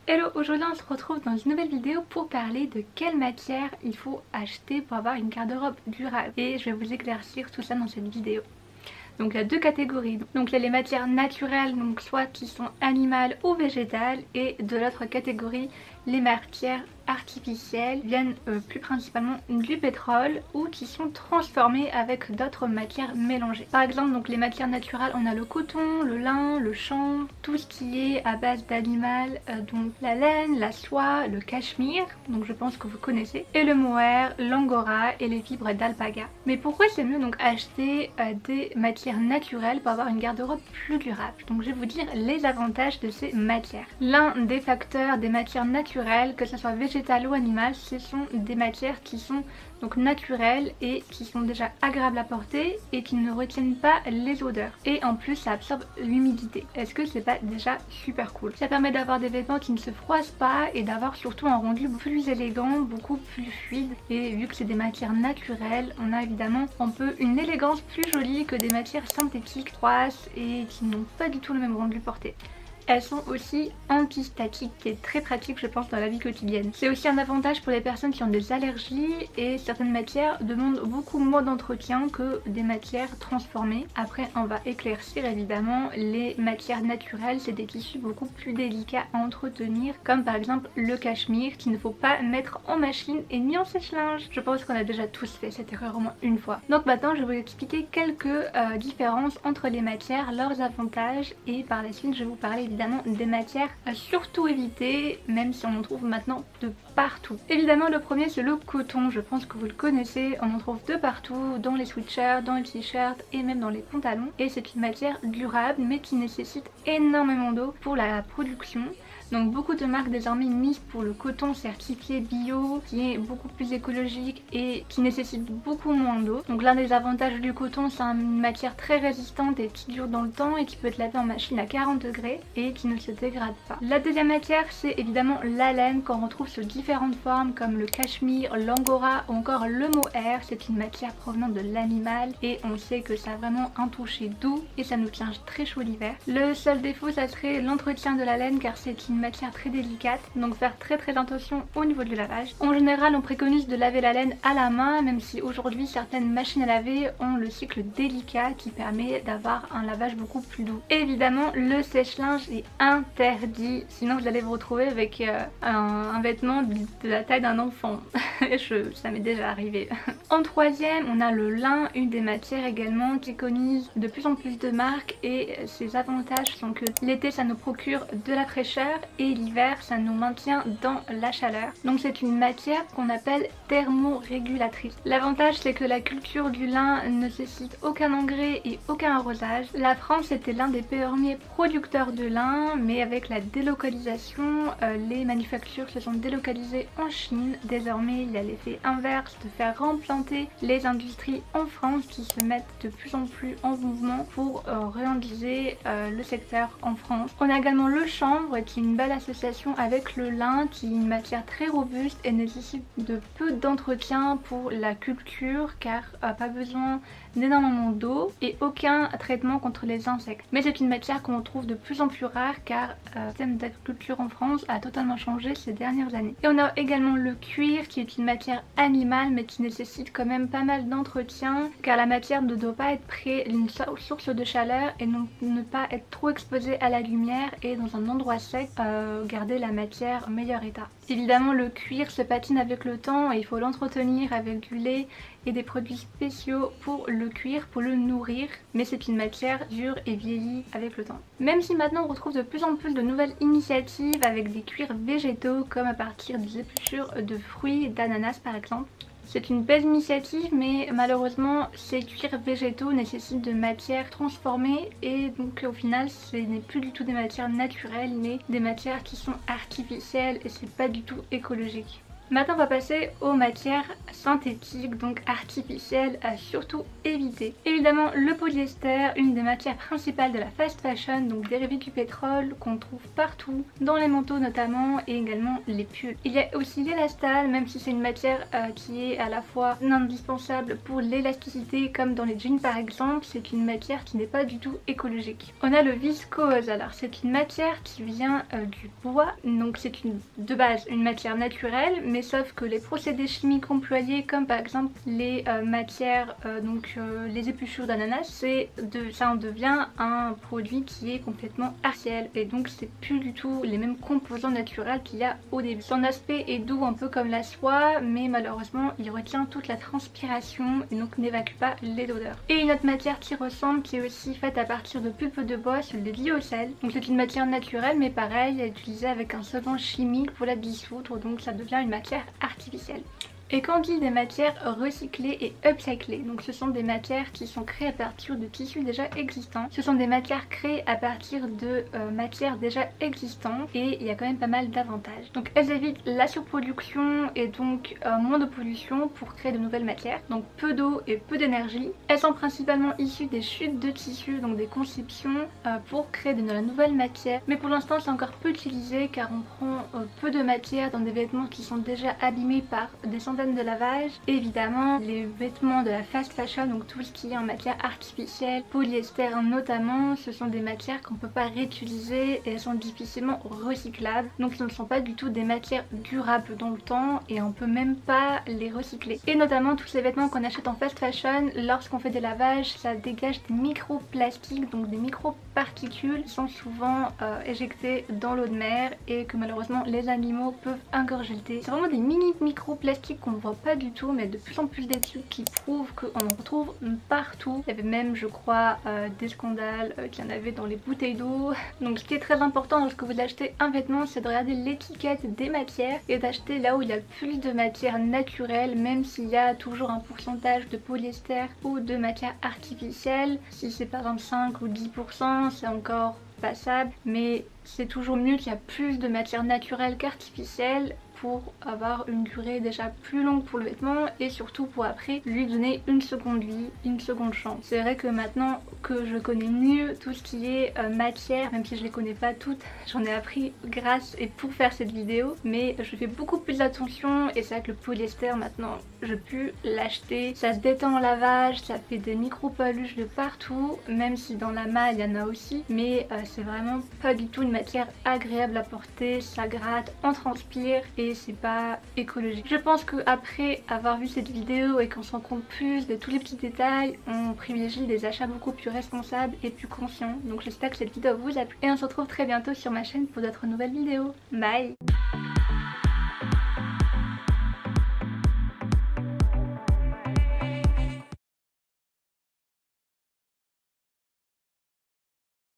Hello, aujourd'hui on se retrouve dans une nouvelle vidéo pour parler de quelle matière il faut acheter pour avoir une garde-robe durable. Et je vais vous éclaircir tout ça dans cette vidéo. Donc il y a deux catégories. Donc il y a les matières naturelles, donc soit qui sont animales ou végétales, et de l'autre catégorie, les matières artificielles viennent plus principalement du pétrole ou qui sont transformées avec d'autres matières mélangées. Par exemple, donc les matières naturelles, on a le coton, le lin, le chanvre, tout ce qui est à base d'animal, donc la laine, la soie, le cachemire, donc je pense que vous connaissez, et le mohair, l'angora et les fibres d'alpaga. Mais pourquoi c'est mieux donc acheter des matières naturelles pour avoir une garde-robe plus durable? Donc je vais vous dire les avantages de ces matières. L'un des facteurs des matières naturelles, que ce soit végétales ou animales, ce sont des matières qui sont donc naturelles et qui sont déjà agréables à porter et qui ne retiennent pas les odeurs. Et en plus ça absorbe l'humidité. Est-ce que c'est pas déjà super cool? Ça permet d'avoir des vêtements qui ne se froissent pas et d'avoir surtout un rendu plus élégant, beaucoup plus fluide. Et vu que c'est des matières naturelles, on a évidemment un peu une élégance plus jolie que des matières synthétiques froisses et qui n'ont pas du tout le même rendu porté. Elles sont aussi antistatiques, qui est très pratique je pense dans la vie quotidienne. C'est aussi un avantage pour les personnes qui ont des allergies et certaines matières demandent beaucoup moins d'entretien que des matières transformées. Après on va éclaircir évidemment, les matières naturelles c'est des tissus beaucoup plus délicats à entretenir, comme par exemple le cachemire qu'il ne faut pas mettre en machine et ni en sèche-linge. Je pense qu'on a déjà tous fait cette erreur au moins une fois. Donc maintenant je vais vous expliquer quelques différences entre les matières, leurs avantages, et par la suite je vais vous parler évidemment des matières à surtout éviter, même si on en trouve maintenant de partout. Évidemment le premier c'est le coton, je pense que vous le connaissez, on en trouve de partout, dans les sweatshirts, dans les t-shirts et même dans les pantalons, et c'est une matière durable mais qui nécessite énormément d'eau pour la production. Donc beaucoup de marques désormais misent pour le coton certifié bio, qui est beaucoup plus écologique et qui nécessite beaucoup moins d'eau. Donc l'un des avantages du coton, c'est une matière très résistante et qui dure dans le temps et qui peut être lavée en machine à 40 degrés et qui ne se dégrade pas. La deuxième matière, c'est évidemment la laine qu'on retrouve sous différentes formes comme le cachemire, l'angora ou encore le mohair. C'est une matière provenant de l'animal et on sait que ça a vraiment un toucher doux et ça nous tient très chaud l'hiver. Le seul défaut, ça serait l'entretien de la laine car c'est une matière très délicate, donc faire très attention au niveau du lavage. En général on préconise de laver la laine à la main, même si aujourd'hui certaines machines à laver ont le cycle délicat qui permet d'avoir un lavage beaucoup plus doux. Et évidemment le sèche-linge est interdit, sinon vous allez vous retrouver avec un vêtement de la taille d'un enfant. Ça m'est déjà arrivé. En troisième on a le lin, une des matières également qui préconise de plus en plus de marques, et ses avantages sont que l'été ça nous procure de la fraîcheur et l'hiver ça nous maintient dans la chaleur. Donc c'est une matière qu'on appelle thermorégulatrice. L'avantage c'est que la culture du lin ne nécessite aucun engrais et aucun arrosage. La France était l'un des premiers producteurs de lin, mais avec la délocalisation, les manufactures se sont délocalisées en Chine. Désormais il y a l'effet inverse de faire replanter les industries en France qui se mettent de plus en plus en mouvement pour réenvisager le secteur en France. On a également le chanvre qui est une belle association avec le lin, qui est une matière très robuste et nécessite de peu d'entretien pour la culture car pas besoin d'énormément d'eau et aucun traitement contre les insectes. Mais c'est une matière qu'on trouve de plus en plus rare car le système d'agriculture en France a totalement changé ces dernières années. Et on a également le cuir qui est une matière animale mais qui nécessite quand même pas mal d'entretien car la matière ne doit pas être près d'une source de chaleur et donc ne pas être trop exposée à la lumière et dans un endroit sec, garder la matière en meilleur état. Évidemment le cuir se patine avec le temps et il faut l'entretenir avec du lait et des produits spéciaux pour le cuir, pour le nourrir, mais c'est une matière dure et vieillie avec le temps. Même si maintenant on retrouve de plus en plus de nouvelles initiatives avec des cuirs végétaux comme à partir des épluchures de fruits, d'ananas par exemple. C'est une belle initiative mais malheureusement ces cuirs végétaux nécessitent de matières transformées et donc au final ce n'est plus du tout des matières naturelles mais des matières qui sont artificielles et c'est pas du tout écologique. Maintenant on va passer aux matières synthétiques, donc artificielles, à surtout éviter. Évidemment le polyester, une des matières principales de la fast fashion, donc dérivé du pétrole qu'on trouve partout, dans les manteaux notamment et également les pulls. Il y a aussi l'élastane, même si c'est une matière qui est à la fois indispensable pour l'élasticité comme dans les jeans par exemple, c'est une matière qui n'est pas du tout écologique. On a le viscose, alors c'est une matière qui vient du bois, donc c'est de base une matière naturelle, mais sauf que les procédés chimiques employés comme par exemple les matières, les épluchures d'ananas, ça en devient un produit qui est complètement artificiel et donc c'est plus du tout les mêmes composants naturels qu'il y a au début. Son aspect est doux un peu comme la soie, mais malheureusement il retient toute la transpiration et donc n'évacue pas les odeurs. Et une autre matière qui ressemble, qui est aussi faite à partir de pulpe de bois, c'est le lyocell. Donc c'est une matière naturelle mais pareil, utilisée avec un solvant chimique pour la dissoudre, donc ça devient une matière artificielle. Et quand on dit des matières recyclées et upcyclées, donc ce sont des matières qui sont créées à partir de tissus déjà existants. Ce sont des matières créées à partir de matières déjà existantes et il y a quand même pas mal d'avantages. Donc elles évitent la surproduction et donc moins de pollution pour créer de nouvelles matières. Donc peu d'eau et peu d'énergie. Elles sont principalement issues des chutes de tissus, donc des conceptions pour créer de la nouvelle matière. Mais pour l'instant c'est encore peu utilisé car on prend peu de matière dans des vêtements qui sont déjà abîmés par des centaines de lavage. Évidemment les vêtements de la fast fashion, donc tout ce qui est en matière artificielle, polyester notamment, ce sont des matières qu'on peut pas réutiliser et elles sont difficilement recyclables, donc ce ne sont pas du tout des matières durables dans le temps et on peut même pas les recycler. Et notamment tous ces vêtements qu'on achète en fast fashion, lorsqu'on fait des lavages ça dégage des microplastiques, donc des microparticules qui sont souvent éjectées dans l'eau de mer et que malheureusement les animaux peuvent ingurgiter. C'est vraiment des mini microplastiques qu'on voit pas du tout, mais de plus en plus d'études qui prouvent qu'on en retrouve partout. Il y avait même je crois des scandales qu'il y en avait dans les bouteilles d'eau. Donc ce qui est très important lorsque vous achetez un vêtement, c'est de regarder l'étiquette des matières et d'acheter là où il y a le plus de matière naturelle, même s'il y a toujours un pourcentage de polyester ou de matière artificielle. Si c'est par exemple 5 ou 10%, c'est encore passable, mais c'est toujours mieux qu'il y a plus de matière naturelle qu'artificielle pour avoir une durée déjà plus longue pour le vêtement et surtout pour après lui donner une seconde vie, une seconde chance. C'est vrai que maintenant que je connais mieux tout ce qui est matière, même si je les connais pas toutes, j'en ai appris grâce et pour faire cette vidéo, mais je fais beaucoup plus attention et c'est vrai que le polyester maintenant je peux l'acheter, ça se détend en lavage, ça fait des micro-paluches de partout, même si dans la malle il y en a aussi, mais c'est vraiment pas du tout une matière agréable à porter, ça gratte, on transpire et c'est pas écologique. Je pense que après avoir vu cette vidéo et qu'on se rend compte plus de tous les petits détails, on privilégie des achats beaucoup plus responsables et plus conscients. Donc j'espère que cette vidéo vous a plu et on se retrouve très bientôt sur ma chaîne pour d'autres nouvelles vidéos. Bye!